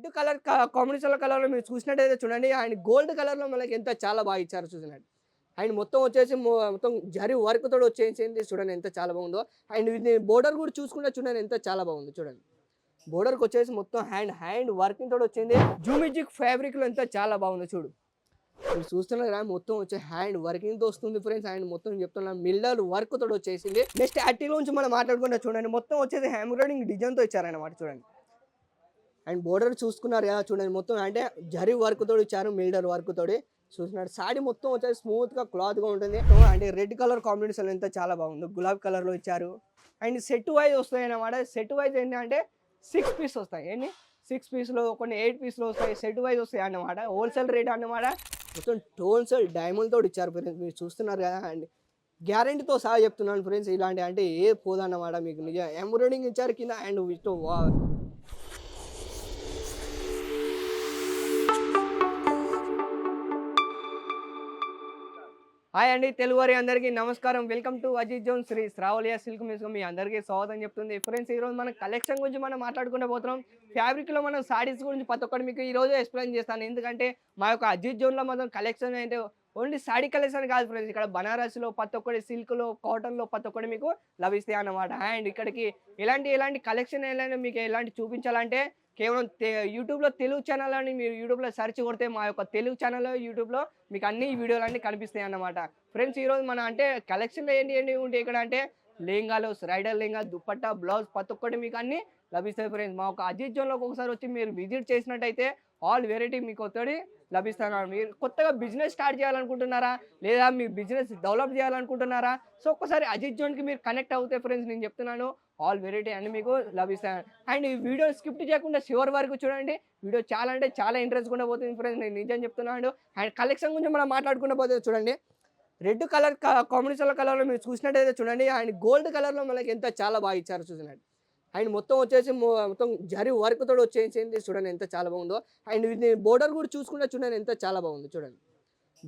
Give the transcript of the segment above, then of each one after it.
Red colour combination కలర్‌లో మీరు చూసినట్టయితే చూడండి. అండ్ గోల్డ్ కలర్‌లో మనకి ఎంత చాలా బాగా ఇచ్చారో చూసినట్టు. అండ్ మొత్తం వచ్చేసి మొత్తం జరీ వర్క్ తోటి వచ్చేసింది చూడండి ఎంత చాలా బాగుందో. అండ్ ఇది బోర్డర్ కూడా చూసుకుంటే చూడండి ఎంత చాలా బాగుంది చూడండి. బోర్డర్‌కొచ్చేసి మొత్తం హ్యాండ్ వర్కింగ్ తోటి వచ్చింది. జూమిజిక్ ఫ్యాబ్రిక్‌లో ఎంత చాలా బాగుందో చూడు. మీరు చూస్తున్నారు కదా మొత్తం వచ్చే హ్యాండ్ వర్కింగ్‌తో వస్తుంది ఫ్రెండ్స్. అండ్ మొత్తం చెప్తున్నా మిల్లర్ వర్క్ తోటి వచ్చేసింది. నెక్స్ట్ అట్టిలో నుంచి మనం మాట్లాడుకుంటే చూడండి మొత్తం వచ్చేసి ఎంబ్రాయిడింగ్ డిజైన్‌తో ఇచ్చారన్నమాట చూడండి. అండ్ బోర్డర్ చూసుకున్నారు కదా చూడండి మొత్తం అంటే జరీ వర్క్ తోటి ఇచ్చారు మిల్డర్ వర్క్ తోటి చూస్తున్నారు. సాడీ మొత్తం వచ్చేసి స్మూత్ గా క్లాత్ గా ఉంటుంది. అంటే రెడ్ కలర్ కాంబినేషన్ ఎంత చాలా బాగుంది. గులాబీ కలర్ లో ఇచ్చారు. అండ్ సెట్ వైజ్ వస్తాయి అన్నమాట. సెట్ వైజ్ ఏంటంటే 6 పీస్ వస్తాయి. ఏంటి 6 పీస్లో కొన్ని 8 పీస్లో వస్తాయి. సెట్ వైజ్ వస్తాయి అన్నమాట. హోల్సేల్ రేట్ అన్నమాట. మొత్తం టోన్స్ డైమండ్ తోటి ఇచ్చారు ఫ్రెండ్స్. మీరు చూస్తున్నారు కదా. అండ్ గ్యారంటీతో సహా చెప్తున్నాను ఫ్రెండ్స్. ఇలాంటి అంటే ఏ పోదన్నమాట మీకు నిజం ఎంబ్రాయిడింగ్ ఇచ్చారు కింద. అండ్ హాయ్ అండి తెలుగువారి అందరికీ నమస్కారం. Welcome to Ajith zone Shri Sravaliya silk mills. మీ అందరికీ స్వాగతం చెప్తుంది ఫ్రెండ్స్. ఈరోజు మన కలెక్షన్ గురించి మనం మాట్లాడుకుంటూ పోతున్నాం. ఫ్యాబ్రిక్లో మనం సారీస్ గురించి ప్రతి ఒక్కటి మీకు ఈరోజు ఎక్స్ప్లెయిన్ చేస్తాను. ఎందుకంటే మా యొక్క అజిత్ జోన్లో మాత్రం కలెక్షన్ అంటే ఓన్లీ సారీ కలెక్షన్ కాదు ఫ్రెండ్స్. ఇక్కడ బనారస్లో ప్రతి ఒక్కటి, సిల్క్లో, కాటన్లో ప్రతి ఒక్కటి మీకు లభిస్తాయి అన్నమాట. అండ్ ఇక్కడికి ఎలాంటి కలెక్షన్ మీకు ఎలాంటి చూపించాలంటే కేవలం యూట్యూబ్లో తెలుగు ఛానల్ అని మీరు యూట్యూబ్లో సెర్చ్ కొడితే మా యొక్క తెలుగు ఛానల్ యూట్యూబ్లో మీకు అన్ని వీడియోలు అన్నీ కనిపిస్తాయి అన్నమాట ఫ్రెండ్స్. ఈరోజు మన అంటే కలెక్షన్లో ఏంటి ఉంటాయి ఇక్కడ అంటే లెహంగాలు, రైడర్ లెహంగా, దుపట్టా, బ్లౌజ్ ప్రతి ఒక్కటి మీకు అన్ని లభిస్తాయి ఫ్రెండ్స్. మా ఒక అజిత్ జోన్లోకి ఒకసారి వచ్చి మీరు విజిట్ చేసినట్టయితే ఆల్ వెరైటీ మీకు ఒక్కటి లభిస్తున్నారు. మీరు కొత్తగా బిజినెస్ స్టార్ట్ చేయాలనుకుంటున్నారా, లేదా మీ బిజినెస్ డెవలప్ చేయాలనుకుంటున్నారా, సో ఒక్కసారి అజిత్ జోన్కి మీరు కనెక్ట్ అవుతే ఫ్రెండ్స్ నేను చెప్తున్నాను ఆల్ వెరైటీ అన్ని మీకు లభిస్తాయి. అండ్ ఈ వీడియో స్కిప్ చేయకుండా చివరి వరకు చూడండి. వీడియో చాలా అంటే చాలా ఇంట్రెస్ట్ కూడా పోతుంది ఫ్రెండ్స్, నేను నిజం చెప్తున్నాను. అండ్ కలెక్షన్ గురించి మనం మాట్లాడుకుంటూ పోతే చూడండి. రెడ్ కలర్ కాంబినేషన్ కలర్లో మీరు చూసినట్టయితే చూడండి. అండ్ గోల్డ్ కలర్లో మనకి ఎంత చాలా బాగా ఇచ్చారు చూసినట్టు. అండ్ మొత్తం వచ్చేసి మొత్తం జరీ వర్క్ తోటి వచ్చేసింది చూడండి ఎంత చాలా బాగుందో. అండ్ ఇది బోర్డర్ కూడా చూసుకుంటే చూడండి ఎంత చాలా బాగుంది చూడండి.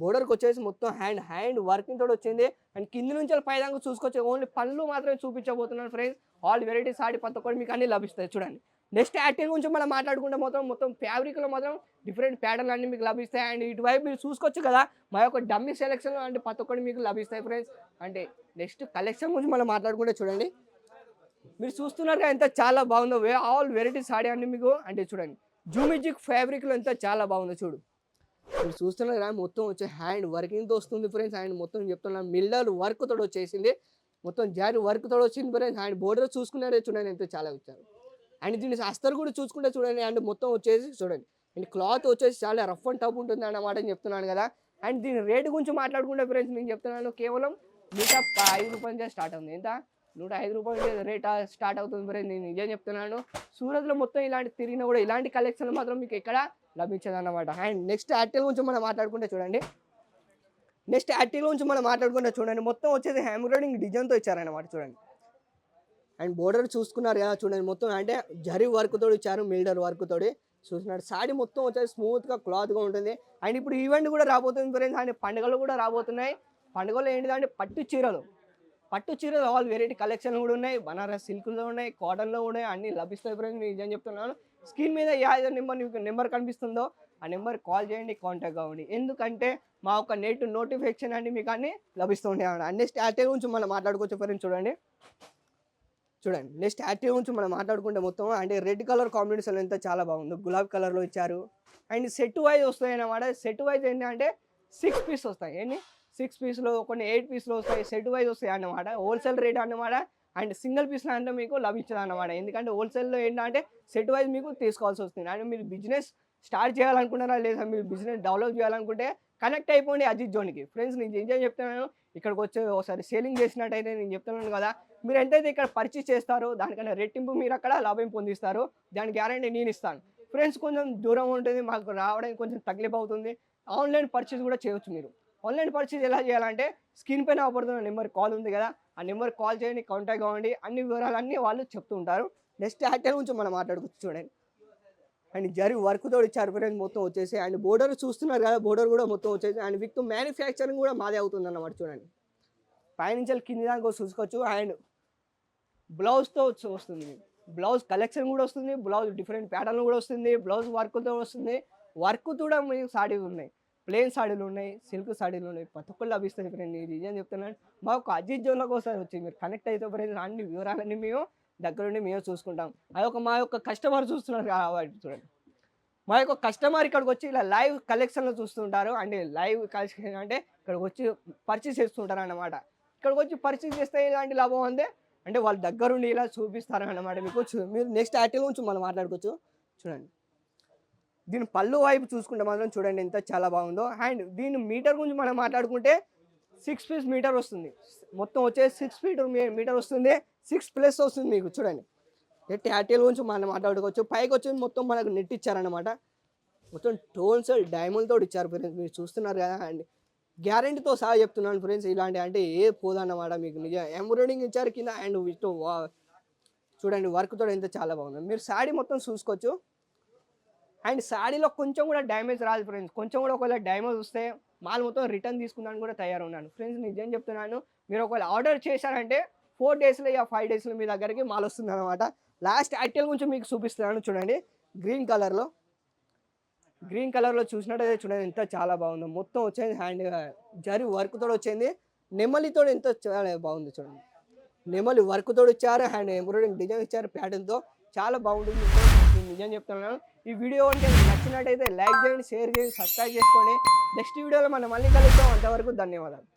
బోర్డర్కి వచ్చేసి మొత్తం హ్యాండ్ వర్కింగ్ తోటి వచ్చింది. అండ్ కింది నుంచి పైదాకా చూసుకొచ్చి ఓన్లీ పళ్ళు మాత్రమే చూపించబోతున్నాను ఫ్రెండ్స్. ఆల్ వెరైటీ సారీ ప్రతి ఒక్కటి మీకు అన్ని లభిస్తాయి చూడండి. నెక్స్ట్ యాక్టింగ్ గురించి మనం మాట్లాడుకుంటే మొత్తం ఫ్యాబ్రిక్లో మాత్రం డిఫరెంట్ ప్యాటర్న్ అన్ని మీకు లభిస్తాయి. అండ్ ఇటువైపు మీరు చూసుకోవచ్చు కదా మా యొక్క డమ్మీ సెలెక్షన్ అంటే ప్రతి ఒక్కటి మీకు లభిస్తాయి ఫ్రెండ్స్. అంటే నెక్స్ట్ కలెక్షన్ గురించి మనం మాట్లాడుకుంటే చూడండి. మీరు చూస్తున్నారుగా ఎంత చాలా బాగుందో. ఆల్ వెరైటీ సారీ అన్ని మీకు అంటే చూడండి జూమిజిక్ ఫ్యాబ్రిక్లో ఎంత చాలా బాగుందో చూడు. మీరు చూస్తున్నారు కదా మొత్తం వచ్చే హ్యాండ్ వర్కింగ్తో వస్తుంది ఫ్రెండ్స్. అండ్ మొత్తం చెప్తున్నాను మిల్లర్ వర్క్ తోటి వచ్చేసింది. మొత్తం జారీ వర్క్ తోటి వచ్చింది ఫ్రెండ్స్. అండ్ బోర్డర్ చూసుకున్నారే చూడండి ఎంత చాలా ఇచ్చారు. అండ్ దీని అస్తర్ కూడా చూసుకుంటే చూడండి. అండ్ మొత్తం వచ్చేసి చూడండి. అండ్ క్లాత్ వచ్చేసి చాలా రఫ్ అండ్ టఫ్ ఉంటుంది అన్నమాట అని చెప్తున్నాను కదా. అండ్ దీని రేటు గురించి మాట్లాడుకుంటే ఫ్రెండ్స్ నేను చెప్తున్నాను కేవలం 105 రూపాయలు స్టార్ట్ అవుతుంది. ఎంత 105 రూపాయలు రేట్ స్టార్ట్ అవుతుంది ఫ్రెండ్స్, నేను నిజం చెప్తున్నాను. సూరత్లో మొత్తం ఇలాంటి తిరిగినా కూడా ఇలాంటి కలెక్షన్ మాత్రం మీకు ఎక్కడ లభించదు అన్నమాట. అండ్ నెక్స్ట్ యాక్టిల్ గురించి మనం మాట్లాడుకుంటే చూడండి. మొత్తం వచ్చేసి ఎంబ్రాయిడింగ్ డిజైన్తో ఇచ్చారన్నమాట చూడండి. అండ్ బోర్డర్ చూసుకున్నారు కదా చూడండి మొత్తం అంటే జరీ వర్క్ తోటి ఇచ్చారు మిల్డర్ వర్క్ తోటి చూస్తున్నారు. సాడీ మొత్తం వచ్చేసి స్మూత్గా క్లాత్గా ఉంటుంది. అండ్ ఇప్పుడు ఈవెంట్ కూడా రాబోతుంది ఫ్రెండ్స్. అండ్ పండుగలు కూడా రాబోతున్నాయి. పండుగలు ఏంటిదంటే పట్టు చీరలు ఆల్ వెరైటీ కలెక్షన్ కూడా ఉన్నాయి. బనారస్ సిల్క్లో ఉన్నాయి, కాటన్లో ఉన్నాయి, అన్ని లభిస్తాయి ఫ్రెండ్స్. నేను నిజం చెప్తున్నాను. స్క్రీన్ మీద ఏ నెంబర్ కనిపిస్తుందో ఆ నెంబర్ కాల్ చేయండి, కాంటాక్ట్ అవ్వండి. ఎందుకంటే మా ఒక నోటిఫికేషన్ అండి మీకు అన్ని లభిస్తూ ఉంటాయి అన్నమాట. నెక్స్ట్ యాక్టివ్ గురించి మనం మాట్లాడుకోవచ్చు ఫ్రెండ్స్ చూడండి. నెక్స్ట్ యాక్టివ్ గురించి మనం మాట్లాడుకుంటే మొత్తం అంటే రెడ్ కలర్ కాంబినేషన్ ఎంత చాలా బాగుంది. గులాబీ కలర్లో ఇచ్చారు. అండ్ సెట్ వైజ్ వస్తాయి అన్నమాట. సెట్ వైజ్ ఏంటంటే 6 పీస్ వస్తాయి. ఏంటి 6 పీస్లో కొన్ని 8 పీస్లో వస్తాయి. సెట్ వైజ్ వస్తాయి అన్నమాట. హోల్సేల్ రేట్ అన్నమాట. అండ్ సింగిల్ పీస్లో అంటే మీకు లభించదు అన్నమాట. ఎందుకంటే హోల్సేల్లో ఏంటంటే సెట్ వైజ్ మీకు తీసుకోవాల్సి వస్తుంది. అండ్ మీరు బిజినెస్ స్టార్ట్ చేయాలనుకుంటారా, లేదా మీరు బిజినెస్ డెవలప్ చేయాలనుకుంటే కనెక్ట్ అయిపోండి అజిత్ జోన్కి ఫ్రెండ్స్. నేను ఏం చెప్తున్నాను, ఇక్కడికి వచ్చి ఒకసారి సేలింగ్ చేసినట్టయితే నేను చెప్తున్నాను కదా, మీరు ఎంతైతే ఇక్కడ పర్చేస్ చేస్తారో దానికన్నా రెట్టింపు మీరు అక్కడ లాభం పొందిస్తారు. దాని గ్యారంటీ నేను ఇస్తాను ఫ్రెండ్స్. కొంచెం దూరం ఉంటుంది, మాకు రావడానికి కొంచెం తక్లీఫ్ అవుతుంది. ఆన్లైన్ పర్చేస్ కూడా చేయవచ్చు. మీరు ఆన్లైన్ పర్చేస్ ఎలా చేయాలంటే స్క్రీన్ పైన అవపడుతున్న నెంబర్ కాల్ ఉంది కదా, ఆ నెంబర్ కాల్ చేయండి, కాంటాక్ట్ అవ్వండి. అన్ని వివరాలన్నీ వాళ్ళు చెప్తూ ఉంటారు. నెక్స్ట్ యాక్టివ్ గురించి మనం మాట్లాడుకోవచ్చు చూడండి. అండ్ జరీ వర్క్ తోటి ఇచ్చారు ఫ్రెండ్స్ మొత్తం వచ్చేసి. అండ్ బోర్డర్ చూస్తున్నారు కదా, బోర్డర్ కూడా మొత్తం వచ్చేసి. అండ్ విత్ మ్యానుఫ్యాక్చరింగ్ కూడా మాదే అవుతుంది అన్నమాట చూడండి. పైనుంచి కింది దాకా చూసుకోవచ్చు. అండ్ బ్లౌజ్తో వస్తుంది మీకు. బ్లౌజ్ కలెక్షన్ కూడా వస్తుంది, బ్లౌజ్ డిఫరెంట్ ప్యాటర్న్ కూడా వస్తుంది, బ్లౌజ్ వర్క్తో వస్తుంది. వర్క్ కూడా మీకు సాడీలు ఉన్నాయి, ప్లెయిన్ సాడీలు ఉన్నాయి, సిల్క్ సాడీలు ఉన్నాయి, ప్రతి ఒక్కళ్ళు లభిస్తాయి ఫ్రెండ్. ఇది నిజం చెప్తున్నాను. మాకు అజిత్ జోన్లోకి ఒకసారి వచ్చి మీరు కనెక్ట్ అయితే ఫ్రెండ్స్ అన్ని వివరాలన్నీ మేము దగ్గరుండి మేము చూసుకుంటాం. అదొక మా యొక్క కస్టమర్ చూస్తున్నారు కాబట్టి చూడండి. మా యొక్క కస్టమర్ ఇక్కడికి వచ్చి ఇలా లైవ్ కలెక్షన్లో చూస్తుంటారు. అంటే లైవ్ కలెక్షన్ అంటే ఇక్కడికి వచ్చి పర్చేస్ చేస్తుంటారు అన్నమాట. ఇక్కడికి వచ్చి పర్చేస్ చేస్తే ఇలాంటి లాభం ఉంది అంటే వాళ్ళ దగ్గరుండి ఇలా చూపిస్తారు అన్నమాట మీకు. మీరు నెక్స్ట్ ఆర్టికల్ గురించి మనం మాట్లాడుకోవచ్చు. చూడండి, దీని పళ్ళు వైపు చూసుకుంటే మాత్రం చూడండి ఎంత చాలా బాగుందో. అండ్ దీని మీటర్ గురించి మనం మాట్లాడుకుంటే 6 ఫీట్ మీటర్ వస్తుంది. మొత్తం వచ్చేసి 6 ఫీట్ మీటర్ వస్తుంది, 6+ వస్తుంది మీకు. చూడండి నెట్ ఆర్టికల్ గురించి మనం మాట్లాడుకోవచ్చు. పైకి వచ్చి మొత్తం మనకు నెట్ ఇచ్చారనమాట. మొత్తం టోన్స్ డైమండ్తో ఇచ్చారు ఫ్రెండ్స్, మీరు చూస్తున్నారు కదా. అండ్ గ్యారంటీతో సహా చెప్తున్నాను ఫ్రెండ్స్, ఇలాంటి అంటే ఏ పోదన్నమాట మీకు. నిజం ఎంబ్రాయిడింగ్ ఇచ్చారు కింద. అండ్ వీటితో చూడండి వర్క్తో ఎంత చాలా బాగుంది. మీరు శాడీ మొత్తం చూసుకోవచ్చు. అండ్ శాడీలో కొంచెం కూడా డ్యామేజ్ రాదు ఫ్రెండ్స్. కొంచెం కూడా ఒకవేళ డ్యామేజ్ వస్తే మాల్ మొత్తం రిటర్న్ తీసుకుందానికి కూడా తయారున్నాను ఫ్రెండ్స్. నిజం చెప్తున్నాను, మీరు ఒకవేళ ఆర్డర్ చేశారంటే 4 డేస్లో 5 డేస్లో మీ దగ్గరికి మాల్ వస్తుంది అనమాట. లాస్ట్ ఆర్టికల్ గురించి మీకు చూపిస్తున్నాను. చూడండి గ్రీన్ కలర్లో చూసినట్టయితే చూడండి ఎంత చాలా బాగుందో. మొత్తం వచ్చేది హ్యాండ్ జరి వర్క్తో వచ్చింది, నెమలితో ఎంత చాలా బాగుంది. చూడండి నెమలి వర్క్తో ఇచ్చారు, హ్యాండ్ ఎంబ్రాయిడింగ్ డిజైన్ ఇచ్చారు ప్యాటర్న్తో. చాలా బాగుంటుంది. నేను నిజం చెప్తున్నాను. ఈ వీడియో అంటే నచ్చినట్టయితే లైక్ చేయండి, షేర్ చేయండి, సబ్స్క్రైబ్ చేసుకోండి. నెక్స్ట్ వీడియోలో మనం మళ్ళీ కలుద్దాం. అంతవరకు ధన్యవాదాలు.